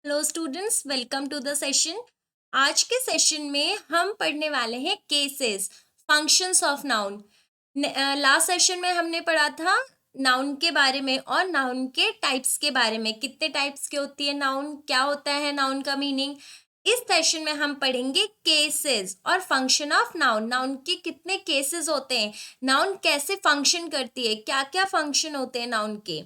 Hello students, welcome to the session. आज के session में हम पढ़ने वाले हैं cases, functions of noun. Last session में हमने पढ़ा था नाउन के बारे में और नाउन के टाइप्स के बारे में, कितने टाइप्स की होती है नाउन, क्या होता है नाउन का मीनिंग। इस सेशन में हम पढ़ेंगे केसेस और फंक्शन ऑफ नाउन। नाउन के कितने केसेस होते हैं, नाउन कैसे फंक्शन करती है, क्या क्या फंक्शन होते हैं नाउन के।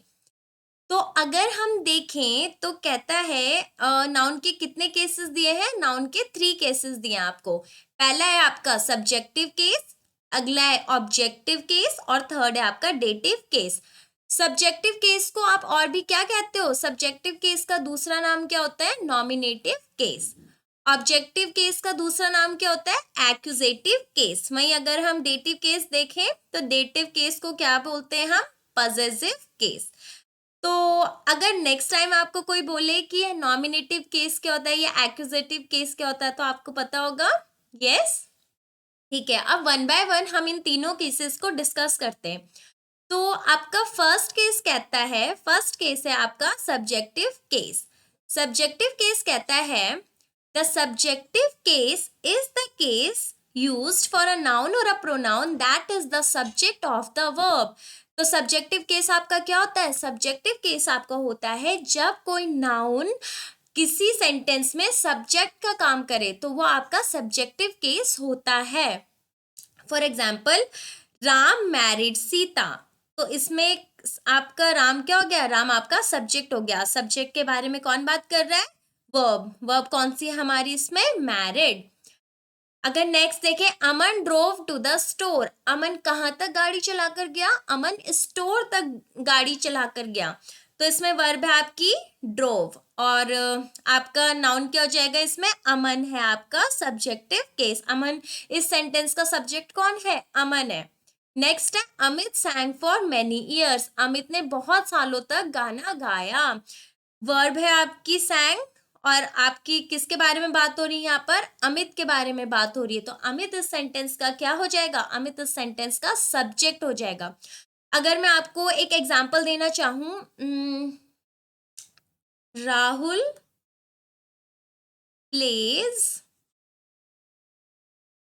तो अगर हम देखें तो कहता है नाउन के कितने केसेस दिए हैं, नाउन के 3 केसेस दिए हैं आपको। पहला है आपका सब्जेक्टिव केस, अगला है ऑब्जेक्टिव केस और थर्ड है आपका डेटिव केस। सब्जेक्टिव केस को आप और भी क्या कहते हो, सब्जेक्टिव केस का दूसरा नाम क्या होता है, नॉमिनेटिव केस। ऑब्जेक्टिव केस का दूसरा नाम क्या होता है, एक्यूजेटिव केस। वहीं अगर हम डेटिव केस देखें तो डेटिव केस को क्या बोलते हैं हम, पजेसिव केस। तो अगर नेक्स्ट टाइम आपको कोई बोले कि ये नॉमिनेटिव केस क्या होता है या एक्यूजेटिव केस क्या होता है तो आपको पता होगा। यस, ठीक है। अब वन बाय वन हम इन तीनों केसेस को डिस्कस करते हैं। तो आपका फर्स्ट केस कहता है, फर्स्ट केस है आपका सब्जेक्टिव केस। सब्जेक्टिव केस कहता है the subjective case is the case used for a noun or a pronoun that is the subject of the verb। तो सब्जेक्टिव केस आपका क्या होता है, सब्जेक्टिव केस आपका होता है जब कोई नाउन किसी सेंटेंस में सब्जेक्ट का काम करे तो वो आपका सब्जेक्टिव केस होता है। For example, Ram married Sita. तो इसमें आपका राम क्या हो गया, राम आपका सब्जेक्ट हो गया। सब्जेक्ट के बारे में कौन बात कर रहा है, वर्ब। वर्ब कौन सी है हमारी इसमें, मैरिड। अगर नेक्स्ट देखें, अमन ड्रोव टू द स्टोर। अमन कहाँ तक गाड़ी चलाकर गया, अमन स्टोर तक गाड़ी चलाकर गया। तो इसमें वर्ब है आपकी ड्रोव और आपका नाउन क्या हो जाएगा, इसमें अमन है आपका सब्जेक्टिव केस। अमन, इस सेंटेंस का सब्जेक्ट कौन है, अमन है। नेक्स्ट है Amit सैंग for many years. Amit ने बहुत सालों तक गाना गाया। वर्ब है आपकी सैंग और आपकी किसके बारे में बात हो रही है, यहाँ पर अमित के बारे में बात हो रही है। तो अमित इस सेंटेंस का क्या हो जाएगा, अमित इस सेंटेंस का सब्जेक्ट हो जाएगा। अगर मैं आपको एक एग्जांपल देना चाहूं, राहुल प्लेज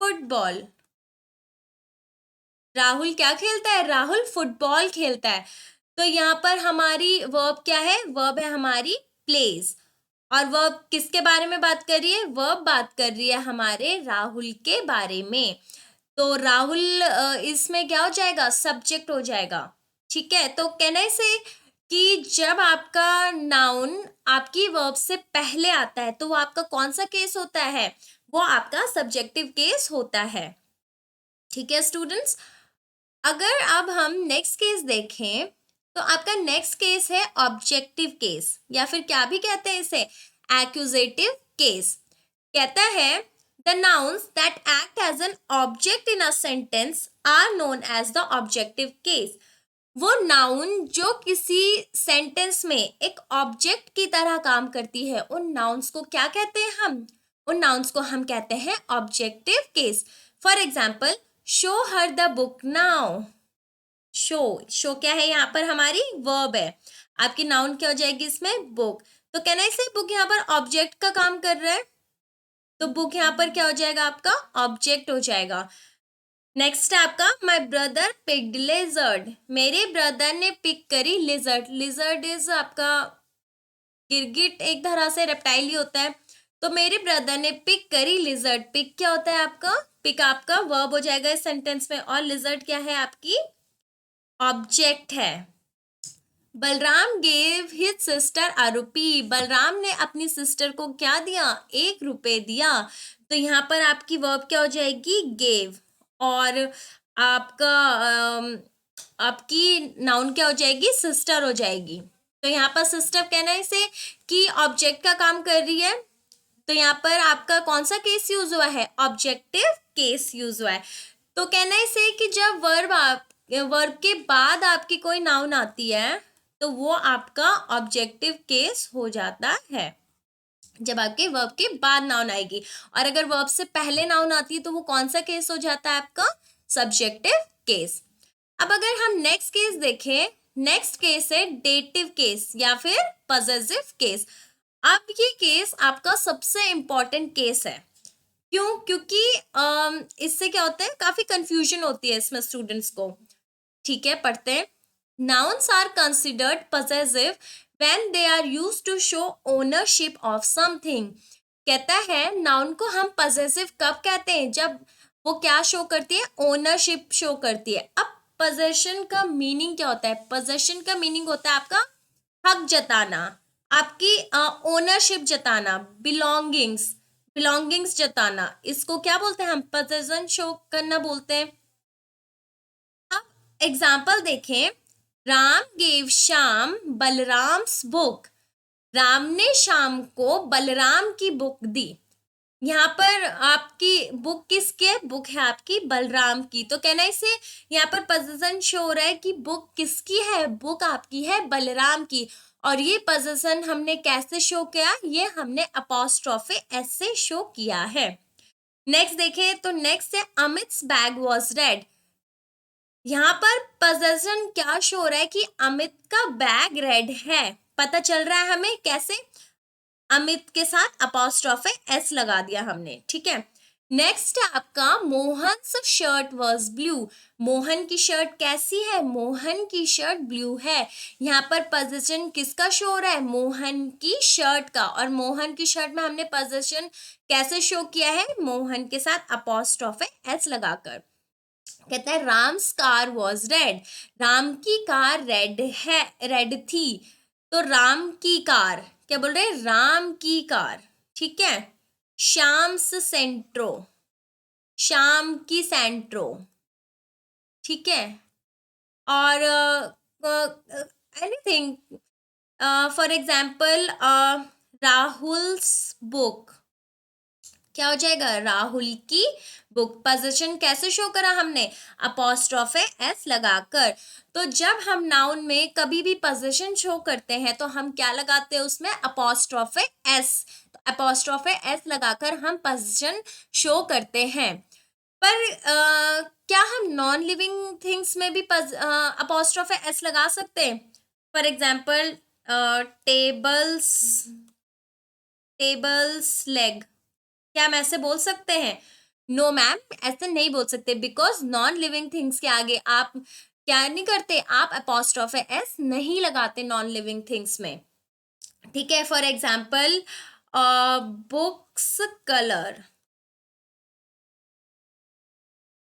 फुटबॉल। राहुल क्या खेलता है, राहुल फुटबॉल खेलता है। तो यहाँ पर हमारी वर्ब क्या है, वर्ब है हमारी प्लेज और वर्ब किसके बारे में बात कर रही है, वर्ब बात कर रही है हमारे राहुल के बारे में। तो राहुल इसमें क्या हो जाएगा, सब्जेक्ट हो जाएगा। ठीक है, तो कहना इसे कि जब आपका नाउन आपकी वर्ब से पहले आता है तो वो आपका कौन सा केस होता है, वो आपका सब्जेक्टिव केस होता है। ठीक है स्टूडेंट्स, अगर अब हम नेक्स्ट केस देखें तो आपका नेक्स्ट केस है ऑब्जेक्टिव केस या फिर क्या भी कहते हैं इसे, एक्यूजेटिव केस। कहता है the nouns that act as an object in a sentence are known as the objective case. वो नाउन जो किसी सेंटेंस में एक ऑब्जेक्ट की तरह काम करती है, उन नाउन्स को क्या कहते हैं हम, उन नाउन्स को हम कहते हैं objective case. For example, show her the book now. Show, show क्या है यहाँ पर, हमारी वर्ब है। आपकी नाउन क्या हो जाएगी इसमें, बुक। तो कहना है इसे बुक यहाँ पर ऑब्जेक्ट का काम कर रहा है, तो बुक यहाँ पर क्या हो जाएगा, आपका ऑब्जेक्ट हो जाएगा। नेक्स्ट है आपका माई ब्रदर पिक्ड लिजर्ड। मेरे ब्रदर ने पिक करी लिजर्ड। लिजर्ड इज आपका गिरगिट, एक तरह से रेप्टाइल ही होता है। तो मेरे ब्रदर ने पिक करी लिजर्ड। पिक क्या होता है आपका, पिक आपका वर्ब हो जाएगा इस सेंटेंस में और लिजर्ड क्या है आपकी ऑब्जेक्ट है। बलराम गेव हिज सिस्टर अ रुपी। बलराम ने अपनी सिस्टर को क्या दिया, 1 रुपए दिया। तो यहाँ पर आपकी वर्ब क्या हो जाएगी, गेव और आपका आपकी नाउन क्या हो जाएगी, सिस्टर हो जाएगी। तो यहाँ पर सिस्टर कहना है इसे कि ऑब्जेक्ट का काम कर रही है। तो यहाँ पर आपका कौन सा केस यूज हुआ है, ऑब्जेक्टिव केस यूज हुआ है। तो कहना है इसे कि जब वर्ब के बाद आपकी कोई नाउन आती है तो वो आपका ऑब्जेक्टिव केस हो जाता है, जब आपके वर्ब के बाद नाउन आएगी। और अगर वर्ब से पहले नाउन आती है तो वो कौन सा केस हो जाता है आपका, सब्जेक्टिव केस। अब अगर हम नेक्स्ट केस देखें, नेक्स्ट केस है डेटिव केस या फिर पजेसिव केस। अब ये केस आपका सबसे इम्पोर्टेंट केस है। क्यों? क्योंकि इससे क्या होता है, काफी कंफ्यूजन होती है इसमें स्टूडेंट्स को। ठीक है, पढ़ते हैं। Nouns are considered possessive when they are used to show ownership of something. कहता है नाउन को हम पजेसिव कब कहते हैं, जब वो क्या शो करती है, ओनरशिप शो करती है। अब पोजेशन का मीनिंग क्या होता है? पोजेशन का मीनिंग होता है आपका हक जताना, आपकी ओनरशिप जताना, बिलोंगिंग्स, बिलोंगिंग्स जताना। इसको क्या बोलते हैं हम? पोजेशन शो करना बोलते हैं। अब एग्जाम्पल देखें। Ram gave Shyam Balram's book. राम ने श्याम को बलराम की बुक दी। यहाँ पर आपकी बुक किसकी है? बुक है आपकी बलराम की। तो कहना इसे यहाँ पर पोजीशन शो हो रहा है कि बुक किसकी है? बुक आपकी है बलराम की। और ये पोजीशन हमने कैसे शो किया? ये हमने अपॉस्ट्रोफे एस से शो किया है। नेक्स्ट देखें तो नेक्स्ट है अमित्स बैग वॉज रेड। यहाँ पर पोजीशन क्या शो हो रहा है कि अमित का बैग रेड है। पता चल रहा है हमें कैसे? अमित के साथ अपॉस्ट्रोफे एस लगा दिया हमने। ठीक है, नेक्स्ट है आपका Mohan's shirt was blue. Mohan की शर्ट कैसी है? मोहन की शर्ट ब्लू है। यहाँ पर पोजीशन किसका शो हो रहा है? मोहन की शर्ट का। और मोहन की शर्ट में हमने पोजीशन कैसे शो किया है? मोहन के साथ अपॉस्ट्रोफे एस लगाकर। कहता है Ram's car was red. Ram की कार रेड है, रेड थी। तो राम की कार, क्या बोल रहे हैं? राम की कार। ठीक है, शाम्स सेंट्रो, शाम की सेंट्रो। ठीक है, और anything, for example Rahul's book. क्या हो जाएगा? राहुल की बुक। पोजीशन कैसे शो करा हमने? अपॉस्ट्रोफे एस लगाकर। तो जब हम नाउन में कभी भी पोजीशन शो करते हैं तो हम क्या लगाते हैं उसमें? अपॉस्ट्रोफे एस। तो अपॉस्ट्रोफे एस लगाकर हम पोजीशन शो करते हैं। पर क्या हम नॉन लिविंग थिंग्स में भी अपॉस्ट्रोफे एस लगा सकते हैं? For example tables, tables leg. क्या हम ऐसे बोल सकते हैं? नो मैम, ऐसे नहीं बोल सकते, बिकॉज नॉन लिविंग थिंग्स के आगे आप क्या नहीं करते? आप अपॉस्ट्रोफे एस नहीं लगाते नॉन लिविंग थिंग्स में। ठीक है, फॉर एग्जाम्पल बुक्स कलर।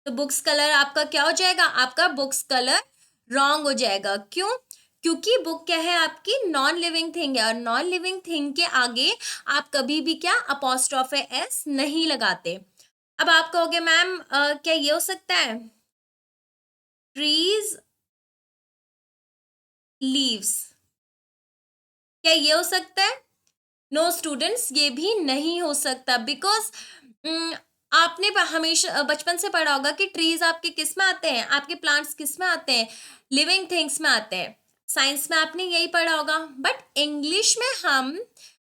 तो बुक्स कलर आपका क्या हो जाएगा? आपका बुक्स कलर रॉन्ग हो जाएगा। क्यों? क्योंकि बुक क्या है? आपकी नॉन लिविंग थिंग है, और नॉन लिविंग थिंग के आगे आप कभी भी क्या अपॉस्ट्रोफे एस नहीं लगाते। अब आप कहोगे मैम क्या ये हो सकता है? ट्रीज लीव्स, क्या ये हो सकता है? नो स्टूडेंट्स, ये भी नहीं हो सकता, बिकॉज आपने हमेशा बचपन से पढ़ा होगा कि ट्रीज आपके किस में आते हैं? आपके प्लांट्स किस में आते हैं? लिविंग थिंग्स में आते हैं। साइंस में आपने यही पढ़ा होगा। बट इंग्लिश में हम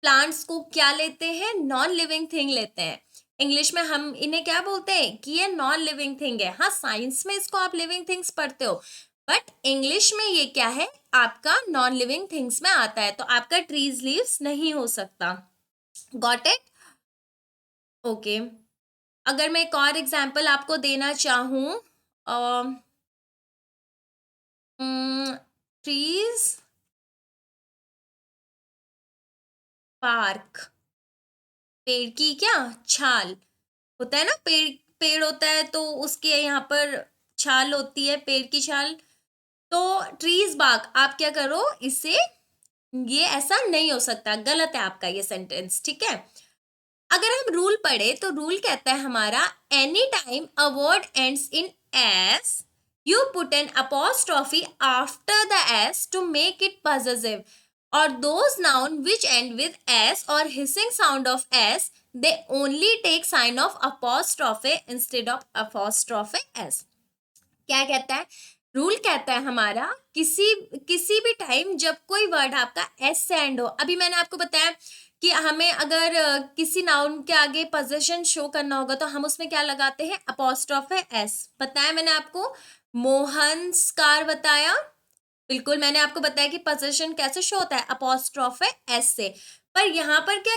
प्लांट्स को क्या लेते हैं? नॉन लिविंग थिंग लेते हैं। इंग्लिश में हम इन्हें क्या बोलते हैं? कि ये नॉन लिविंग थिंग है। हाँ, साइंस में इसको आप लिविंग थिंग्स पढ़ते हो, बट इंग्लिश में ये क्या है? आपका नॉन लिविंग थिंग्स में आता है। तो आपका ट्रीज लीव्स नहीं हो सकता। Got it? ओके। अगर मैं एक और एग्जाम्पल आपको देना चाहूँ, ट्रीज पार्क। पेड़ की क्या छाल होता है ना? पेड़, पेड़ होता है तो उसके यहाँ पर छाल होती है, पेड़ की छाल। तो ट्रीज बाग, आप क्या करो इसे, ये ऐसा नहीं हो सकता, गलत है आपका ये सेंटेंस। ठीक है, अगर हम रूल पढ़े तो रूल कहता है हमारा, any time a word ends in S you put an apostrophe after the S to make it possessive, or those noun which end with s or hissing sound of s, they only take sign of apostrophe instead of apostrophe s। क्या कहता है? Rule कहता है हमारा, किसी किसी भी time जब कोई वर्ड आपका एस से एंड हो। अभी मैंने आपको बताया कि हमें अगर किसी नाउन के आगे पोजीशन शो करना होगा तो हम उसमें क्या लगाते हैं? अपॉस्ट्रोफे एस। बताया मैंने आपको। मोहन्स कार बताया, बिल्कुल मैंने आपको बताया कि पोजीशन कैसे शो होता है? अपॉस्ट्रोफे एस से। पर यहाँ पर क्या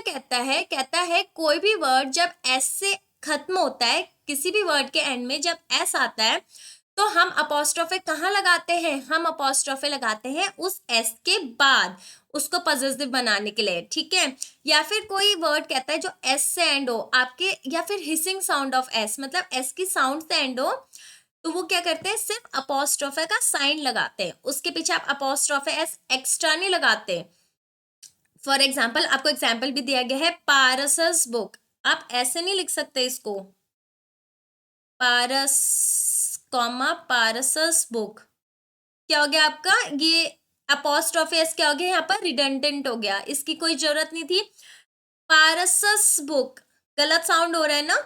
कहता है कोई भी वर्ड जब एस से खत्म होता है, किसी भी वर्ड के एंड में जब एस आता है तो हम अपोस्ट्रोफे कहाँ लगाते हैं, हम अपोस्ट्रोफे लगाते हैं उस एस के बाद, उसको पॉजिटिव बनाने के लिए, ठीक है। या फिर कोई वर्ड कहता है जो एस से एंड हो आपके, या फिर हिसिंग साउंड ऑफ एस, मतलब एस की साउंड से एंड हो, तो वो क्या करते हैं, सिर्फ अपोस्ट्रोफे का साइन लगाते हैं, उसके पीछे आप अपोस्ट्रोफे एस एक्स्ट्रा नहीं लगाते। फॉर एग्जाम्पल, आपको एग्जाम्पल भी दिया गया है, पारसस बुक, आप ऐसे नहीं लिख सकते इसको, पारस कॉमा पारसस बुक, क्या हो गया आपका, ये अपोस्ट्रोफी एस क्या हो गया यहाँ पर, रिडंडेंट हो गया, इसकी कोई जरूरत नहीं थी। पारसस बुक गलत साउंड हो रहा है ना,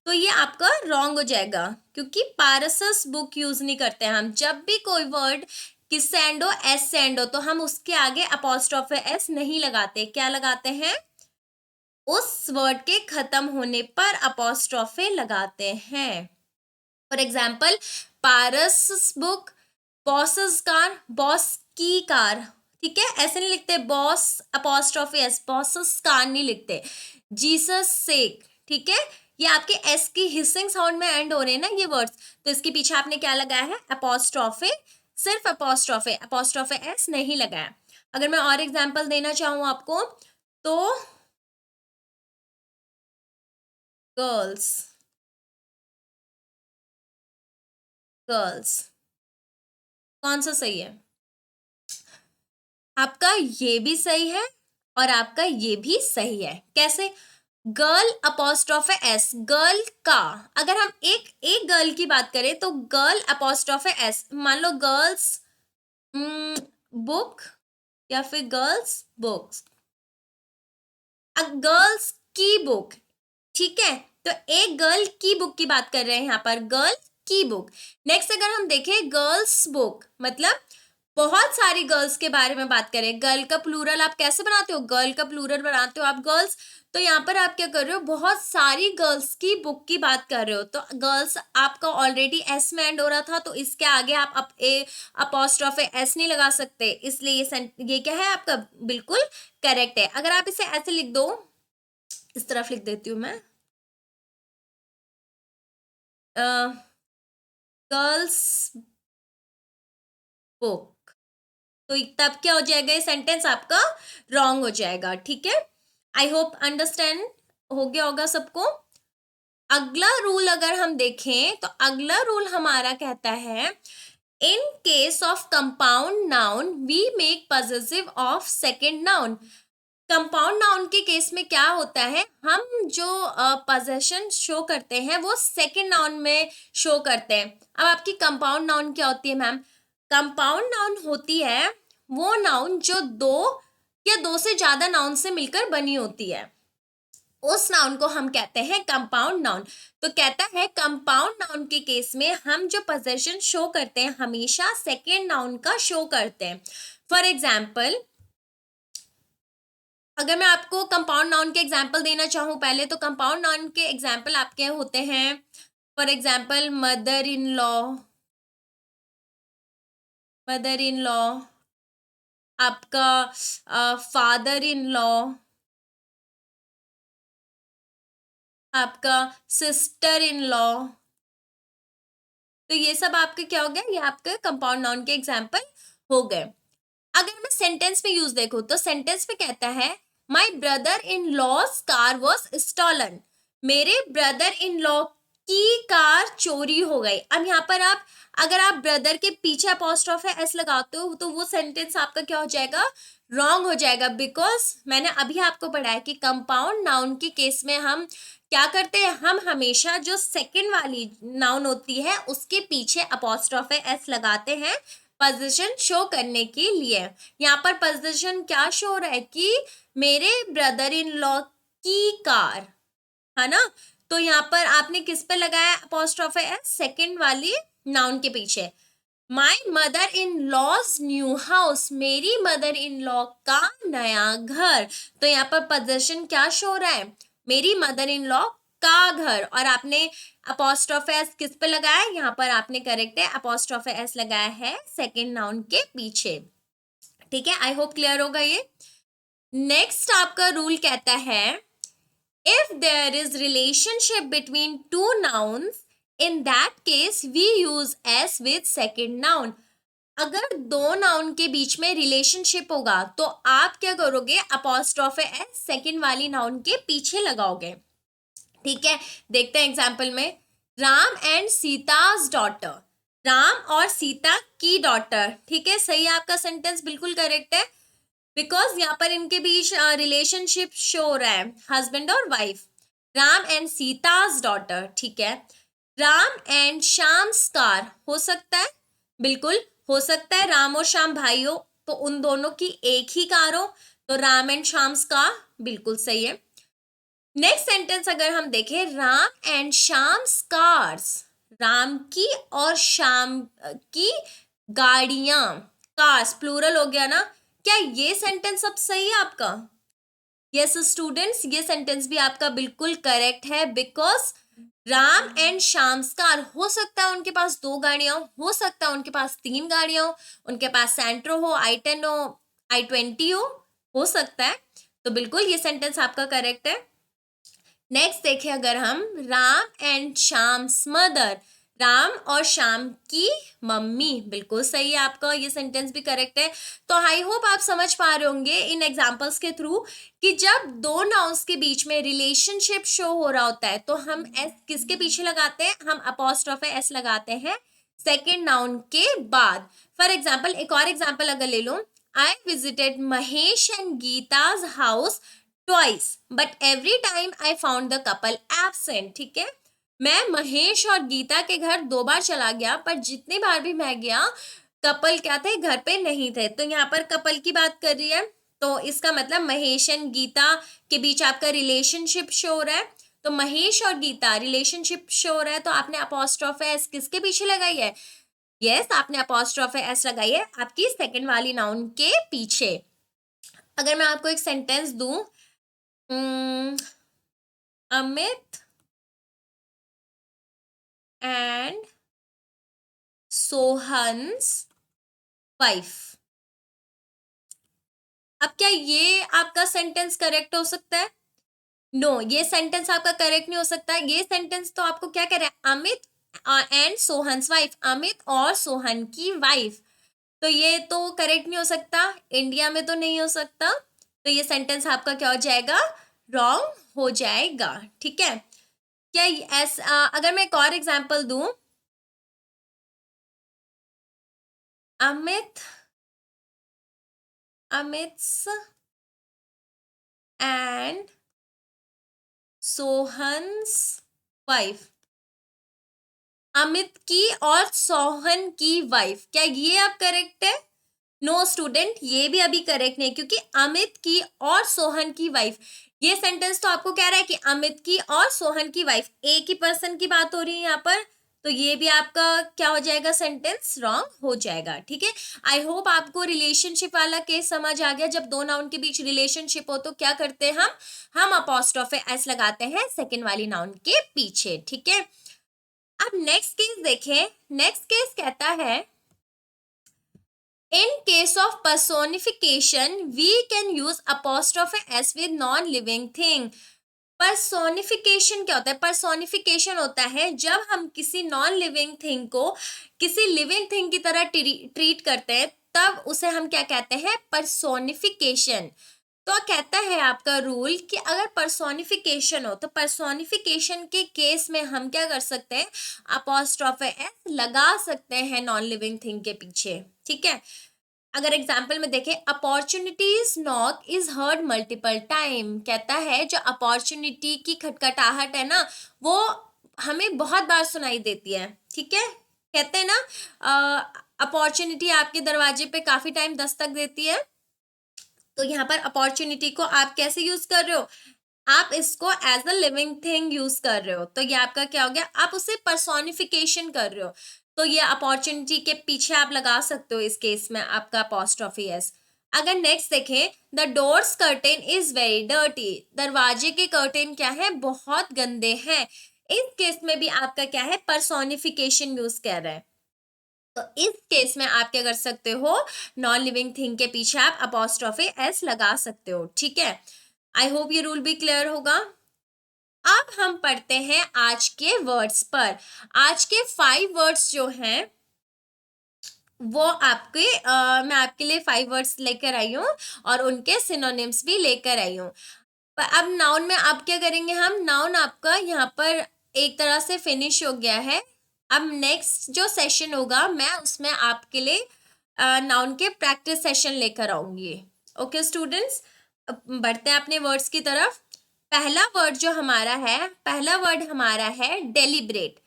तो ये आपका रॉन्ग हो जाएगा, क्योंकि पारसस बुक यूज नहीं करते हम, जब भी कोई वर्ड किस से एंड हो, एस से एंड हो, तो हम उसके आगे अपोस्ट्रोफी एस नहीं लगाते, क्या लगाते हैं, उस वर्ड के खत्म होने पर अपोस्ट्रोफे लगाते हैं। For example, Paras book, boss's car, boss की कार, ठीक है, ऐसे नहीं लिखते, boss apostrophe S, boss's car नहीं लिखते। जीसस सेक, ठीक है, ये आपके एस की हिसिंग साउंड में एंड हो रहे हैं ना ये वर्ड्स, तो इसके पीछे आपने क्या लगाया है, अपोस्ट्रोफे, सिर्फ अपोस्ट्रोफे, अपोस्ट्रोफे एस नहीं लगाया। अगर मैं और एग्जाम्पल देना चाहूँ आपको, तो गर्ल्स, गर्ल्स, कौन सा सही है, आपका ये भी सही है और आपका ये भी सही है। कैसे, गर्ल अपोस्ट्रोफे एस, गर्ल का, अगर हम एक एक गर्ल की बात करें तो गर्ल अपोस्ट्रोफे एस, मान लो गर्ल्स बुक या फिर गर्ल्स बुक्स, गर्ल्स की बुक, ठीक है, तो एक गर्ल की बुक की बात कर रहे हैं यहाँ पर, गर्ल की बुक। नेक्स्ट अगर हम देखें गर्ल्स बुक, मतलब बहुत सारी गर्ल्स के बारे में बात करें, गर्ल का प्लूरल आप कैसे बनाते हो, गर्ल का प्लूरल बनाते हो आप गर्ल्स, तो यहाँ पर आप क्या कर रहे हो, बहुत सारी गर्ल्स की बुक की बात कर रहे हो, तो गर्ल्स आपका ऑलरेडी एस में एंड हो रहा था, तो इसके आगे आप ए अपोस्ट्रोफे एस नहीं लगा सकते, इसलिए ये क्या है आपका, बिल्कुल करेक्ट है। अगर आप इसे ऐसे लिख दो, इस तरफ लिख देती हूँ मैं, गर्ल्स बुक, तो तब क्या हो जाएगा, ये सेंटेंस आपका रॉन्ग हो जाएगा, ठीक है। आई होप अंडरस्टैंड हो गया होगा सबको। अगला रूल अगर हम देखें तो अगला रूल हमारा कहता है, in case of compound noun we make possessive of second noun. Compound noun के केस में क्या होता है, हम जो पोजेशन शो करते हैं वो सेकेंड नाउन में शो करते हैं। अब आपकी कंपाउंड नाउन क्या होती है मैम, कंपाउंड नाउन होती है वो नाउन जो दो या दो से ज्यादा नाउन से मिलकर बनी होती है, उस नाउन को हम कहते हैं कंपाउंड नाउन। तो कहता है कंपाउंड नाउन के केस में हम जो पोजेशन शो करते हैं हमेशा सेकेंड नाउन का शो करते हैं। फॉर एग्जाम्पल, अगर मैं आपको कंपाउंड नाउन के एग्जाम्पल देना चाहूँ पहले, तो कंपाउंड नाउन के एग्जाम्पल आपके होते हैं, for example mother in law, mother in law, आपका फादर इन लॉ, आपका सिस्टर इन लॉ, तो ये सब आपके क्या हो गया, ये आपके कंपाउंड नाउन के एग्जाम्पल हो गए। अगर मैं सेंटेंस में यूज देखूं तो सेंटेंस में कहता है, my brother in law's car was stolen, मेरे ब्रदर इन लॉ की कार चोरी हो गई। अब यहाँ पर आप, अगर आप ब्रदर के पीछे अपोस्ट्रोफ एस लगाते हो तो वो सेंटेंस आपका क्या हो जाएगा, रॉन्ग हो जाएगा, बिकॉज मैंने अभी आपको पढ़ाया कि कंपाउंड नाउन के केस में हम क्या करते हैं, हम हमेशा जो सेकंड वाली नाउन होती है उसके पीछे अपोस्ट्रोफ एस लगाते हैं पोजीशन शो करने के लिए। यहाँ पर पोजीशन क्या शो हो रहा है कि मेरे ब्रदर इन लॉ की कार, है ना, तो यहाँ पर आपने किस पे लगाया अपोस्ट्रोफ एस, सेकंड वाली नाउन के पीछे। My mother in law's new house, मेरी मदर इन लॉ का नया घर, तो यहाँ पर पोजीशन क्या शो हो रहा है, मेरी मदर इन लॉ का घर, और आपने अपोस्ट्रोफ एस किस पे लगाया है, यहाँ पर आपने करेक्ट है अपोस्ट्रोफ एस लगाया है सेकंड नाउन के पीछे, ठीक है। आई होप क्लियर होगा ये। नेक्स्ट आपका रूल कहता है if there is relationship between two nouns, in that case we use s with second noun. अगर दो नाउन के बीच में रिलेशनशिप होगा तो आप क्या करोगे, अपोस्ट्रोफ एस सेकंड वाली नाउन के पीछे लगाओगे। ठीक है, देखते हैं एग्जाम्पल में, राम एंड सीताज डॉटर, राम और सीता की डॉटर। ठीक है, सही है, आपका सेंटेंस बिल्कुल करेक्ट है, बिकॉज यहाँ पर इनके बीच रिलेशनशिप शो हो रहा है, हस्बैंड और wife, Ram and Sita's daughter. ठीक है, राम एंड श्याम्स कार, हो सकता है, बिल्कुल हो सकता है, राम और श्याम भाई हो तो उन दोनों की एक ही कार हो, तो राम एंड श्याम्स कार बिल्कुल सही है। नेक्स्ट सेंटेंस अगर हम देखें, राम एंड श्याम्स कार्स, राम की और श्याम की गाड़ियां, कार्स प्लूरल हो गया ना, क्या ये सेंटेंस अब सही है आपका? यस स्टूडेंट्स, ये सेंटेंस भी आपका बिल्कुल करेक्ट है, because Ram and Shyam's car, हो सकता है उनके पास दो गाड़ियां हो सकता है उनके पास तीन गाड़ियां हो, उनके पास सेंट्रो हो, i10 हो, i20 हो सकता है, तो बिल्कुल ये सेंटेंस आपका करेक्ट है। नेक्स्ट देखें अगर हम, राम एंड श्याम्स मदर, राम और श्याम की मम्मी, बिल्कुल सही है आपका, ये सेंटेंस भी करेक्ट है। तो आई होप आप समझ पा रहे होंगे इन एग्जांपल्स के थ्रू कि जब दो नाउन्स के बीच में रिलेशनशिप शो हो रहा होता है तो हम एस किसके पीछे लगाते हैं, हम अपोस्ट्रोफ एस लगाते हैं सेकेंड नाउन के बाद। फॉर एग्जाम्पल, एक और एग्जाम्पल अगर ले लो, I visited Mahesh and Geeta's house twice but every time I found the couple absent. ठीक है, मैं महेश और गीता के घर 2 बार चला गया, पर जितनी बार भी मैं गया कपल क्या थे, घर पे नहीं थे। तो यहाँ पर कपल की बात कर रही है, तो इसका मतलब महेश एंड गीता के बीच आपका रिलेशनशिप शो हो रहा है, तो महेश और गीता रिलेशनशिप शो हो रहा है, तो आपने अपोस्ट्रोफ एस किसके पीछे लगाई है? यस, आपने अपोस्ट्रोफ एस लगाई है आपकी सेकंड वाली नाउन के पीछे। अगर मैं आपको एक सेंटेंस दूं, अमित एंड सोहन्स वाइफ, अब क्या ये आपका सेंटेंस करेक्ट हो सकता है? नो, ये सेंटेंस आपका करेक्ट नहीं हो सकता। ये सेंटेंस तो आपको क्या कह रहा है, अमित एंड सोहन्स वाइफ, अमित और सोहन की वाइफ, तो ये तो करेक्ट नहीं हो सकता, इंडिया में तो नहीं हो सकता, तो ये सेंटेंस आपका क्या हो जाएगा, रॉन्ग हो जाएगा। ठीक है, क्या ऐसा, अगर मैं एक और एग्जांपल दूं, अमित अमित्स एंड सोहन्स वाइफ, अमित की और सोहन की वाइफ, क्या ये अब करेक्ट है? नो स्टूडेंट, ये भी अभी करेक्ट नहीं, क्योंकि अमित की और सोहन की वाइफ, ये सेंटेंस तो आपको कह रहा है कि अमित की और सोहन की वाइफ, एक ही पर्सन की बात हो रही है यहाँ पर, तो ये भी आपका क्या हो जाएगा, सेंटेंस रॉन्ग हो जाएगा। ठीक है, आई होप आपको रिलेशनशिप वाला केस समझ आ गया। जब दो नाउन के बीच रिलेशनशिप हो तो क्या करते हैं हम अपोस्ट्रोफ एस लगाते हैं सेकेंड वाली नाउन के पीछे। ठीक है, अब नेक्स्ट केस देखें। नेक्स्ट केस कहता है, in case of personification we can use apostrophe s with non-living thing। Personification क्या होता है? पर्सोनिफिकेशन होता है जब हम किसी नॉन लिविंग थिंग को किसी लिविंग थिंग की तरह ट्रीट करते हैं, तब उसे हम क्या कहते हैं, पर्सोनिफिकेशन। तो कहता है आपका रूल कि अगर पर्सोनिफिकेशन हो तो पर्सोनिफिकेशन के केस में हम क्या कर सकते हैं, अपोस्ट्रोफ एस लगा सकते हैं नॉन लिविंग थिंग के पीछे। ठीक है, अगर एग्जाम्पल में देखें, opportunities knock is heard multiple time, कहता है जो अपॉर्चुनिटी की खटखटाहट है ना, वो हमें बहुत बार सुनाई देती है। ठीक है, कहते हैं ना, अपॉर्चुनिटी आपके दरवाजे पे काफी टाइम दस्तक देती है, तो यहाँ पर अपॉर्चुनिटी को आप कैसे यूज कर रहे हो, आप इसको as a living thing use कर रहे हो, तो ये आपका क्या हो गया, आप उसे पर्सोनिफिकेशन कर रहे हो, तो ये अपॉर्चुनिटी के पीछे आप लगा सकते हो इस केस में आपका अपोस्ट्रोफी एस। अगर नेक्स्ट देखें, the doors curtain is very dirty, दरवाजे के कर्टेन क्या है, बहुत गंदे हैं, इस केस में भी आपका क्या है, पर्सोनिफिकेशन यूज कर रहा है, तो इस केस में आप क्या कर सकते हो, नॉन लिविंग थिंग के पीछे आप अपॉस्ट्रोफी एस लगा सकते हो, ठीक है। आई होप ये रूल भी क्लियर होगा। अब हम पढ़ते हैं आज के वर्ड्स पर। आज के 5 वर्ड्स जो हैं वो आपके मैं आपके लिए 5 वर्ड्स लेकर आई हूँ और उनके सिनोनिम्स भी लेकर आई हूँ। पर अब नाउन में आप क्या करेंगे, हम नाउन आपका यहाँ पर एक तरह से फिनिश हो गया है। अब नेक्स्ट जो सेशन होगा मैं उसमें आपके लिए नाउन के प्रैक्टिस सेशन लेकर आऊंगी। ओके स्टूडेंट्स, बढ़ते हैं अपने वर्ड्स की तरफ। पहला वर्ड जो हमारा है, पहला वर्ड हमारा है डेलिब्रेट।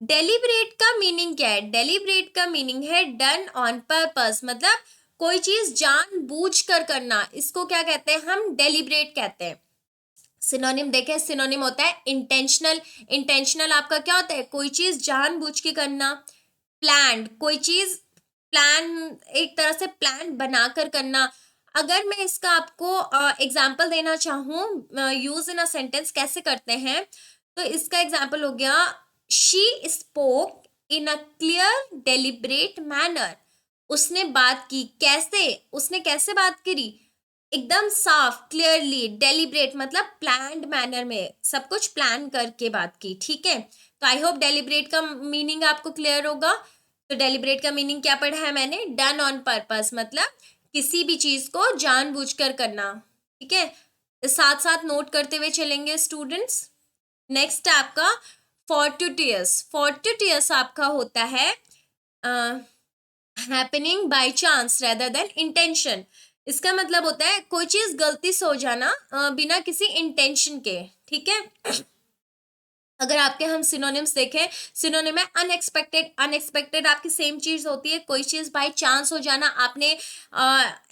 डेलिब्रेट का मीनिंग क्या है? डेलिब्रेट का मीनिंग है डन ऑन पर्पस, मतलब कोई चीज जानबूझ कर करना, इसको क्या कहते हैं, हम डेलिब्रेट कहते हैं। सिनोनिम देखें, सिनोनिम होता है इंटेंशनल। इंटेंशनल आपका क्या होता है, कोई चीज जानबूझ के करना। प्लान्ड, कोई चीज प्लान, एक तरह से प्लान बनाकर करना। अगर मैं इसका आपको एग्जांपल देना चाहूँ, यूज इन अ सेंटेंस कैसे करते हैं, तो इसका एग्जांपल हो गया, she spoke in a clear deliberate manner. उसने बात की, कैसे, उसने कैसे बात करी, एकदम साफ, क्लियरली। डेलिब्रेट मतलब प्लान्ड मैनर में, सब कुछ प्लान करके बात की, ठीक है। तो आई होप डेलिब्रेट का मीनिंग आपको क्लियर होगा। तो डेलिब्रेट का मीनिंग क्या पढ़ा है मैंने, डन ऑन पर्पस, मतलब किसी भी चीज को जानबूझकर करना, ठीक है। साथ साथ नोट करते हुए चलेंगे स्टूडेंट्स। नेक्स्ट आपका फोर्टुटियस। फोर्टुटियस आपका होता है happening by chance rather than intention. इसका मतलब होता है कोई चीज गलती से हो जाना बिना किसी इंटेंशन के, ठीक है। अगर आपके हम सिनोनिम्स देखें, सिनोनिम है अनएक्सपेक्टेड। अनएक्सपेक्टेड आपकी सेम चीज होती है, कोई चीज बाय चांस हो जाना, आपने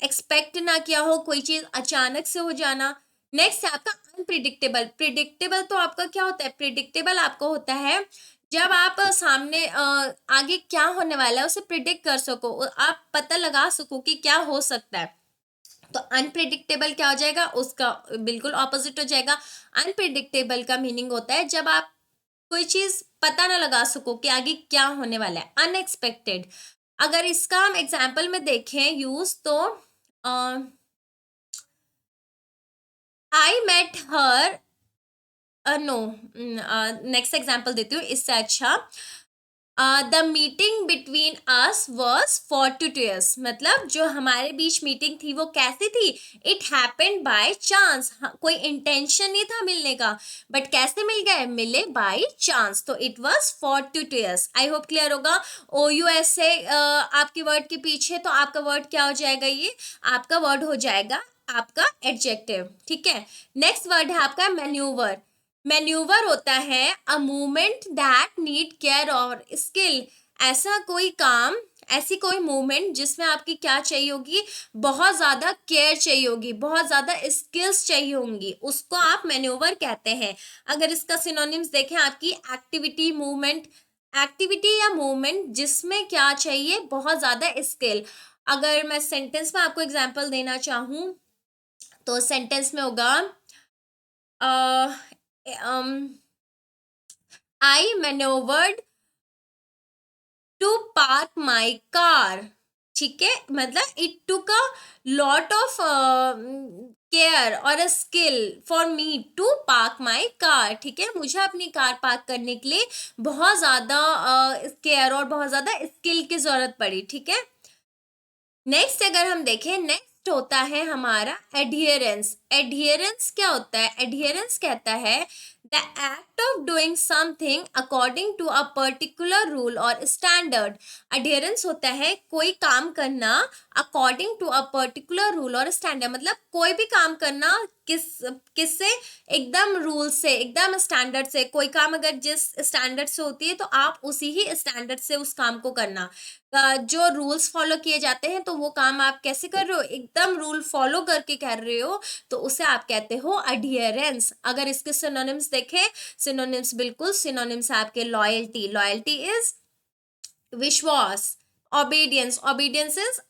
एक्सपेक्ट ना किया हो, कोई चीज अचानक से हो जाना। नेक्स्ट है आपका अनप्रिडिक्टेबल। प्रिडिक्टेबल तो आपका क्या होता है, प्रिडिक्टेबल आपको होता है जब आप सामने आगे क्या होने वाला है उसे प्रिडिक्ट कर सको, आप पता लगा सको कि क्या हो सकता है। तो अनप्रिडिक्टेबल क्या हो जाएगा, उसका बिल्कुल ऑपोजिट हो जाएगा। अनप्रिडिक्टेबल का मीनिंग होता है जब आप कोई चीज पता ना लगा सको कि आगे क्या होने वाला है, अनएक्सपेक्टेड। अगर इसका हम एग्जाम्पल में देखें यूज, तो I met her, no, next example देती हूँ इससे अच्छा। The meeting between us was fortuitous, मतलब जो हमारे बीच मीटिंग थी वो कैसी थी, इट हैपेंड बाय चांस। कोई इंटेंशन नहीं था मिलने का, बट कैसे मिल गए, मिले बाय चांस, तो it was fortuitous. I hope clear होगा। ओ यू एस से आपके वर्ड के पीछे, तो आपका वर्ड क्या हो जाएगा, ये आपका वर्ड हो जाएगा आपका एडजेक्टिव, ठीक है। नेक्स्ट वर्ड है आपका मैन्यूवर। मैन्यूवर होता है a movement that need care और स्किल। ऐसा कोई काम, ऐसी कोई मूवमेंट जिसमें आपकी क्या चाहिए होगी, बहुत ज्यादा केयर चाहिए होगी, बहुत ज्यादा स्किल्स चाहिए होंगी, उसको आप मैन्यूवर कहते हैं। अगर इसका सिनोनिम्स देखें, आपकी एक्टिविटी, मूवमेंट, एक्टिविटी या मूवमेंट जिसमें क्या चाहिए, बहुत ज्यादा स्किल। अगर मैं सेंटेंस में आपको एग्जांपल देना चाहूँ, तो सेंटेंस में होगा, I maneuvered to park my car, ठीक है। मतलब it took a lot of care और a skill for me to park my car, ठीक है। मुझे अपनी कार पार्क करने के लिए बहुत ज्यादा केयर और बहुत ज्यादा स्किल की जरूरत पड़ी, ठीक है। नेक्स्ट अगर हम देखें, नेक्स्ट होता है हमारा एडियरेंस। एडियरेंस क्या होता है, एडियरेंस कहता है the act of doing something according to a particular rule और स्टैंडर्ड। एडियरेंस होता है कोई काम करना according to a particular rule और स्टैंडर्ड, मतलब कोई भी काम करना किससे, एकदम रूल से, एकदम स्टैंडर्ड से। कोई काम अगर जिस स्टैंडर्ड से होती है तो आप उसी ही स्टैंडर्ड से उस काम को करना। जो रूल्स फॉलो किए जाते हैं तो वो काम आप कैसे कर रहे हो, एकदम रूल फॉलो करके कर रहे हो, तो उसे आप कहते हो अडियरेंस। अगर इसके सिनोनिम्स देखें, सिनोनिम्स, बिल्कुल सिनोनिम्स आपके लॉयल्टी। लॉयल्टी इज विश्वास। ओबीडियंस, ओबीडियंस इज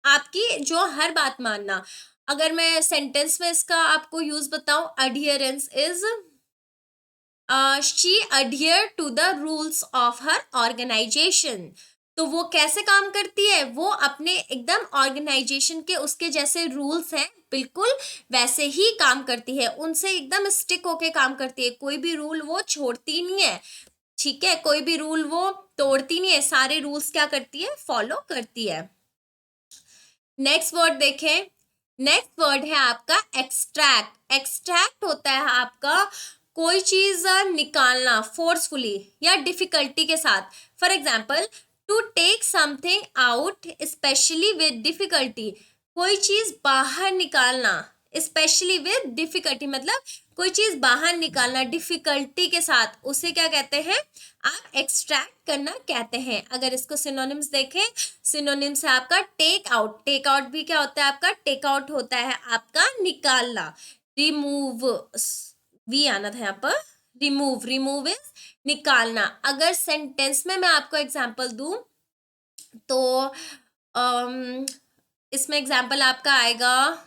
आपकी जो हर बात मानना। अगर मैं सेंटेंस में इसका आपको यूज बताऊं, adherence is she adhere to the rules of her organisation. तो वो कैसे काम करती है, वो अपने एकदम ऑर्गेनाइजेशन के उसके जैसे रूल्स हैं बिल्कुल वैसे ही काम करती है, उनसे एकदम स्टिक होके काम करती है, कोई भी रूल वो छोड़ती नहीं है, ठीक है, कोई भी रूल वो तोड़ती नहीं है, सारे रूल्स क्या करती है, फॉलो करती है। नेक्स्ट वर्ड देखें, नेक्स्ट वर्ड है आपका एक्सट्रैक्ट। एक्सट्रैक्ट होता है आपका कोई चीज निकालना फोर्सफुली या डिफिकल्टी के साथ। For example, to take something out specially with difficulty, कोई चीज बाहर निकालना स्पेशली विद डिफिकल्टी, मतलब कोई चीज बाहर निकालना डिफिकल्टी के साथ, उसे क्या कहते हैं, आप एक्सट्रैक्ट करना कहते हैं। अगर इसको सिनोनिम्स देखें, सिनोनिम्स है आपका टेक आउट। टेक आउट भी क्या होता है आपका, टेक आउट होता है आपका निकालना। रिमूव वी आना था यहाँ पर, रिमूव, रिमूव इज निकालना। अगर सेंटेंस में मैं आपको एग्जांपल दूं तो इसमें एग्जांपल आपका आएगा,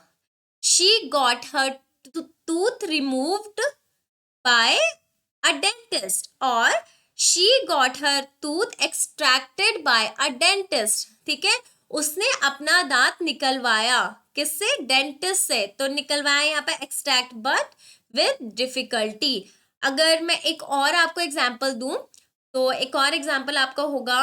she got her tooth removed by a dentist, और she got her tooth extracted by a dentist। ठीक है, उसने अपना दांत निकलवाया किससे, डेंटिस्ट से। तो निकलवाया यहाँ पे एक्सट्रैक्ट बट विद डिफिकल्टी। अगर मैं एक और आपको एग्जांपल दूं तो एक और एग्जांपल आपका होगा,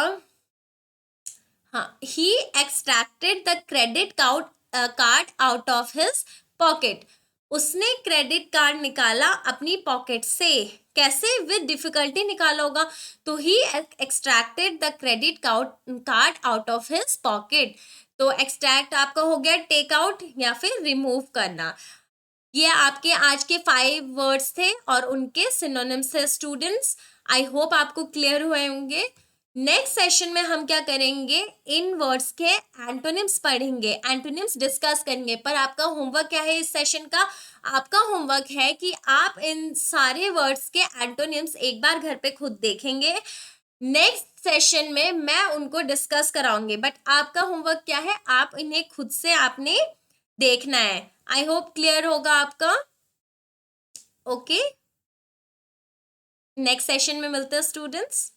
हाँ, he extracted the credit card out of his pocket, उसने क्रेडिट कार्ड निकाला अपनी पॉकेट से। कैसे, विद डिफिकल्टी निकाला होगा, तो he extracted the credit card out of his pocket. तो एक्सट्रैक्ट आपका हो गया टेक आउट या फिर रिमूव करना। ये आपके आज के 5 वर्ड्स थे और उनके सिनोनिम्स थे स्टूडेंट्स। आई होप आपको क्लियर हुए होंगे। नेक्स्ट सेशन में हम क्या करेंगे, इन वर्ड्स के एंटोनिम्स पढ़ेंगे, एंटोनिम्स डिस्कस करेंगे। पर आपका होमवर्क क्या है इस सेशन का, आपका होमवर्क है कि आप इन सारे वर्ड्स के एंटोनिम्स एक बार घर पे खुद देखेंगे। नेक्स्ट सेशन में मैं उनको डिस्कस कराऊंगी, बट आपका होमवर्क क्या है, आप इन्हें खुद से आपने देखना है। आई होप क्लियर होगा आपका। ओके, नेक्स्ट सेशन में मिलते हैं स्टूडेंट्स।